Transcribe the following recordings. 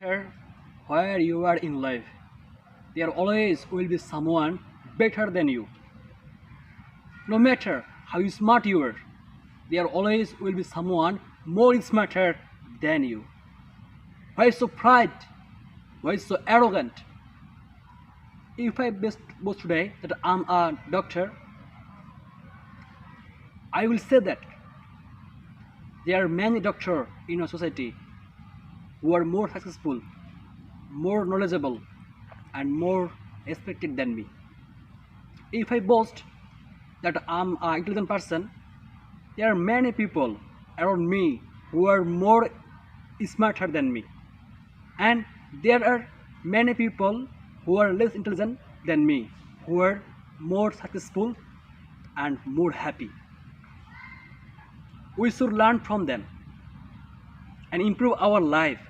matter where you are in life, there always will be someone better than you. No matter how smart you are, there always will be someone more smarter than you. Why so pride? Why so arrogant? If I boast today that I'm a doctor, I will say that there are many doctors in our society who are more successful, more knowledgeable, and more respected than me. If I boast that I'm an intelligent person, there are many people around me who are more smarter than me. And there are many people who are less intelligent than me, who are more successful and more happy. We should learn from them and improve our life.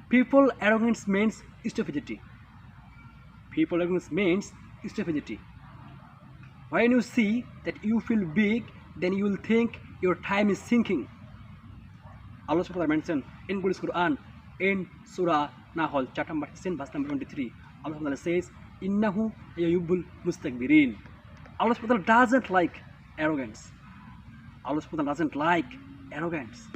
People arrogance means stupidity. People arrogance means stupidity. When you see that you feel big, then you will think your time is sinking. Allah subhanahu wa ta'ala mentioned in Holy Quran in Surah Nahl, chapter number 16, verse number 23. Allah subhanahu wa ta'ala says, Innahu yuhibbul mustakbirin. Allah subhanahu wa ta'ala doesn't like arrogance. Allah subhanahu wa ta'ala doesn't like arrogance.